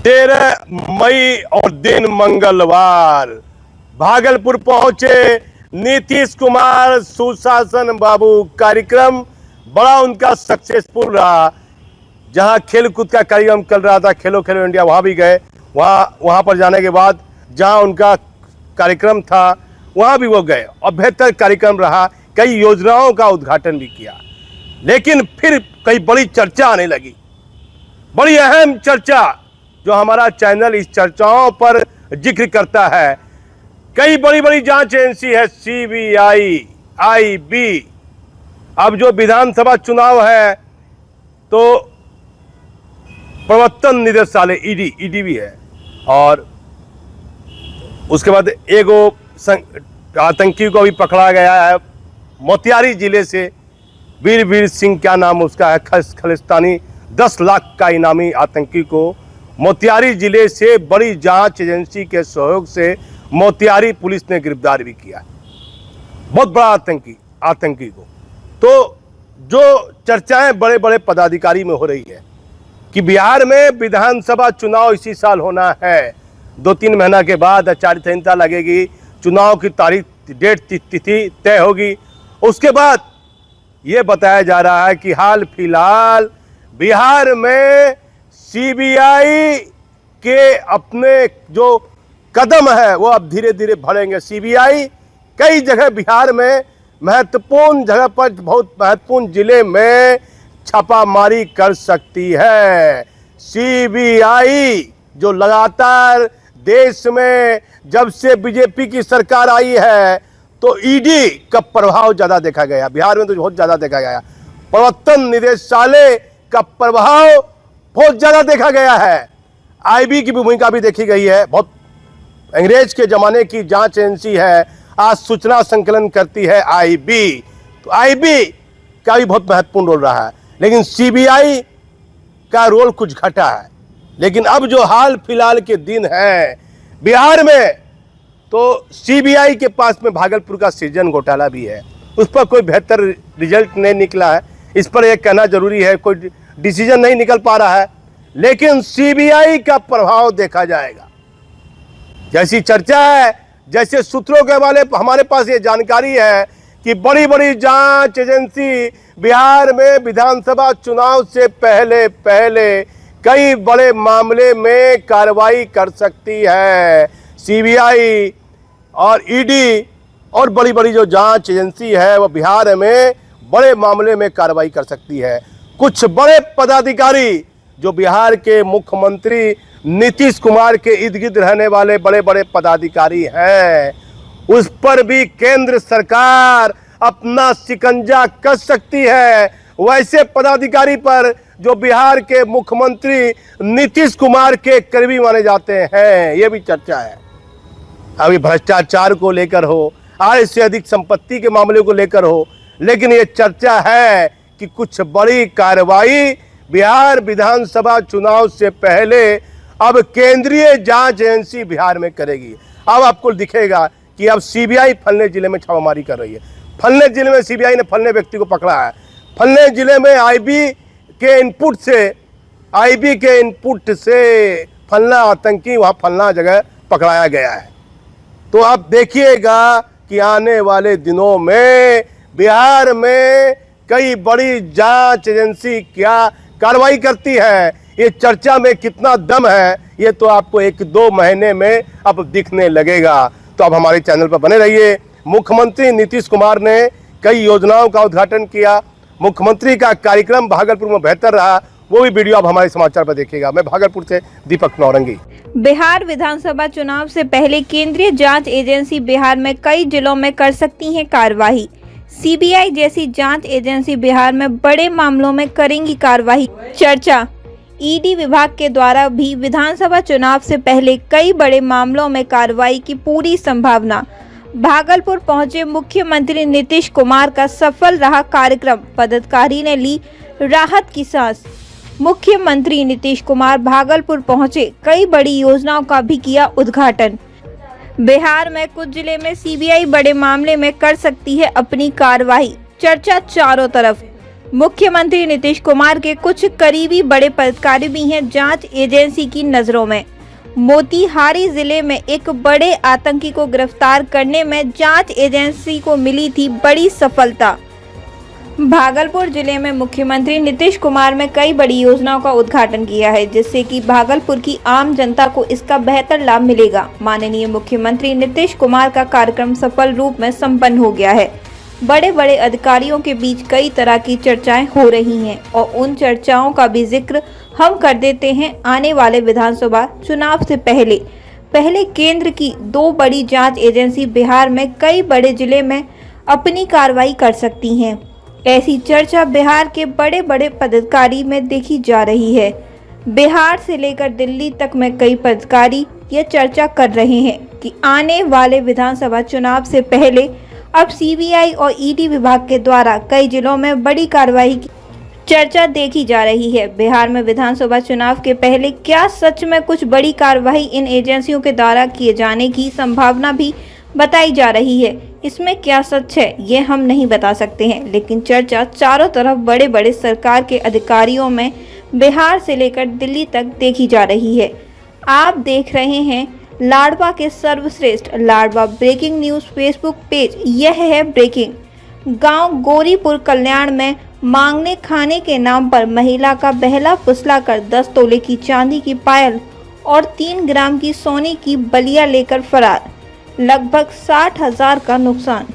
13 मई और दिन मंगलवार भागलपुर पहुंचे नीतीश कुमार। सुशासन बाबू कार्यक्रम बड़ा उनका सक्सेसफुल रहा। जहां खेल कूद का कार्यक्रम चल रहा था, खेलो खेलो इंडिया, वहां भी गए। वहां पर जाने के बाद जहां उनका कार्यक्रम था वहां भी वो गए और बेहतर कार्यक्रम रहा। कई योजनाओं का उद्घाटन भी किया। लेकिन फिर कई बड़ी चर्चा आने लगी, बड़ी अहम चर्चा, जो हमारा चैनल इस चर्चाओं पर जिक्र करता है। कई बड़ी बड़ी जांच एजेंसी है, सीबीआई, आईबी। अब जो विधानसभा चुनाव है तो प्रवर्तन निदेशालय ईडी भी है, और उसके बाद एगो आतंकी को भी पकड़ा गया है मोतिहारी जिले से। वीर सिंह क्या नाम उसका है, खालिस्तानी, 10 लाख का इनामी आतंकी को मोतिहारी जिले से बड़ी जांच एजेंसी के सहयोग से मोतिहारी पुलिस ने गिरफ्तार भी किया। बहुत बड़ा आतंकी को। तो जो चर्चाएं बड़े बड़े पदाधिकारी में हो रही है कि बिहार में विधानसभा चुनाव इसी साल होना है। 2-3 महीना के बाद आचार संहिता लगेगी, चुनाव की तारीख, डेट, तिथि तय होगी। उसके बाद ये बताया जा रहा है कि हाल फिलहाल बिहार में सीबीआई के अपने जो कदम है वो अब धीरे धीरे बढ़ेंगे। सीबीआई कई जगह बिहार में महत्वपूर्ण जगह पर, बहुत महत्वपूर्ण जिले में छापामारी कर सकती है। सीबीआई जो लगातार देश में जब से बीजेपी की सरकार आई है तो ईडी का प्रभाव ज्यादा देखा गया, बिहार में तो बहुत ज्यादा देखा गया। प्रवर्तन निदेशालय का प्रभाव बहुत ज्यादा देखा गया है। आईबी की भूमिका भी देखी गई है। बहुत अंग्रेज के जमाने की जांच एजेंसी है, आज सूचना संकलन करती है आईबी। तो आईबी का भी बहुत महत्वपूर्ण रोल रहा है। लेकिन सीबीआई का रोल कुछ घटा है। लेकिन अब जो हाल फिलहाल के दिन है बिहार में, तो सीबीआई के पास में भागलपुर का सृजन घोटाला भी है। उस पर कोई बेहतर रिजल्ट नहीं निकला है, इस पर यह कहना जरूरी है। कोई डिसीजन नहीं निकल पा रहा है। लेकिन सीबीआई का प्रभाव देखा जाएगा। जैसी चर्चा है, जैसे सूत्रों के हवाले हमारे पास ये जानकारी है कि बड़ी बड़ी जांच एजेंसी बिहार में विधानसभा चुनाव से पहले कई बड़े मामले में कार्रवाई कर सकती है। सीबीआई और ईडी और बड़ी बड़ी जो जांच एजेंसी है वो बिहार में बड़े मामले में कार्रवाई कर सकती है। कुछ बड़े पदाधिकारी जो बिहार के मुख्यमंत्री नीतीश कुमार के इर्द गिर्द रहने वाले बड़े बड़े पदाधिकारी हैं, उस पर भी केंद्र सरकार अपना शिकंजा कस सकती है। वैसे पदाधिकारी पर जो बिहार के मुख्यमंत्री नीतीश कुमार के करीबी माने जाते हैं, ये भी चर्चा है। अभी भ्रष्टाचार को लेकर हो, आय से अधिक संपत्ति के मामले को लेकर हो, लेकिन ये चर्चा है कि कुछ बड़ी कार्रवाई बिहार विधानसभा चुनाव से पहले अब केंद्रीय जांच एजेंसी बिहार में करेगी। अब आपको दिखेगा कि अब सीबीआई फलने जिले में छापामारी कर रही है। फलने जिले में सीबीआई ने फलने व्यक्ति को पकड़ा है। फलने जिले में आईबी के इनपुट से फलना आतंकी वहां फलना जगह पकड़ाया गया है। तो आप देखिएगा कि आने वाले दिनों में बिहार में कई बड़ी जांच एजेंसी क्या कार्रवाई करती है। ये चर्चा में कितना दम है ये तो आपको 1-2 महीने में अब दिखने लगेगा। तो अब हमारे चैनल पर बने रहिए। मुख्यमंत्री नीतीश कुमार ने कई योजनाओं का उद्घाटन किया। मुख्यमंत्री का कार्यक्रम भागलपुर में बेहतर रहा, वो भी वीडियो आप हमारे समाचार पर देखिएगा। मैं भागलपुर से दीपक नौरंगी। बिहार विधानसभा चुनाव से पहले केंद्रीय जांच एजेंसी बिहार में कई जिलों में कर सकती है कार्रवाई। सीबीआई जैसी जांच एजेंसी बिहार में बड़े मामलों में करेंगी कार्रवाई। चर्चा, ईडी विभाग के द्वारा भी विधानसभा चुनाव से पहले कई बड़े मामलों में कार्रवाई की पूरी संभावना। भागलपुर पहुंचे मुख्यमंत्री नीतीश कुमार का सफल रहा कार्यक्रम, पदाधिकारी ने ली राहत की सांस। मुख्यमंत्री नीतीश कुमार भागलपुर पहुंचे, कई बड़ी योजनाओं का भी किया उद्घाटन। बिहार में कुछ जिले में सीबीआई बड़े मामले में कर सकती है अपनी कार्रवाई। चर्चा चारों तरफ। मुख्यमंत्री नीतीश कुमार के कुछ करीबी बड़े पदाधिकारी भी हैं जांच एजेंसी की नजरों में। मोतिहारी जिले में एक बड़े आतंकी को गिरफ्तार करने में जांच एजेंसी को मिली थी बड़ी सफलता। भागलपुर जिले में मुख्यमंत्री नीतीश कुमार ने कई बड़ी योजनाओं का उद्घाटन किया है, जिससे कि भागलपुर की आम जनता को इसका बेहतर लाभ मिलेगा। माननीय मुख्यमंत्री नीतीश कुमार का कार्यक्रम सफल रूप में संपन्न हो गया है। बड़े बड़े अधिकारियों के बीच कई तरह की चर्चाएं हो रही हैं और उन चर्चाओं का भी जिक्र हम कर देते हैं। आने वाले विधानसभा चुनाव से पहले केंद्र की 2 बड़ी जांच एजेंसी बिहार में कई बड़े जिले में अपनी कार्रवाई कर सकती हैं। ऐसी चर्चा बिहार के बड़े बड़े पदाधिकारी में देखी जा रही है। बिहार से लेकर दिल्ली तक में कई पदाधिकारी यह चर्चा कर रहे हैं कि आने वाले विधानसभा चुनाव से पहले अब सीबीआई और ईडी विभाग के द्वारा कई जिलों में बड़ी कार्रवाई की चर्चा देखी जा रही है। बिहार में विधानसभा चुनाव के पहले क्या सच में कुछ बड़ी कार्रवाई इन एजेंसियों के द्वारा किए जाने की संभावना भी बताई जा रही है। इसमें क्या सच है ये हम नहीं बता सकते हैं, लेकिन चर्चा चारों तरफ बड़े बड़े सरकार के अधिकारियों में बिहार से लेकर दिल्ली तक देखी जा रही है। आप देख रहे हैं लाडवा के सर्वश्रेष्ठ Ladwa breaking news Facebook page. यह है ब्रेकिंग। गांव गोरीपुर कल्याण में मांगने खाने के नाम पर महिला का बहला फुसला कर 10 तोले की चांदी की पायल और 3 ग्राम की सोने की बलिया लेकर फरार, लगभग 60,000 का नुकसान।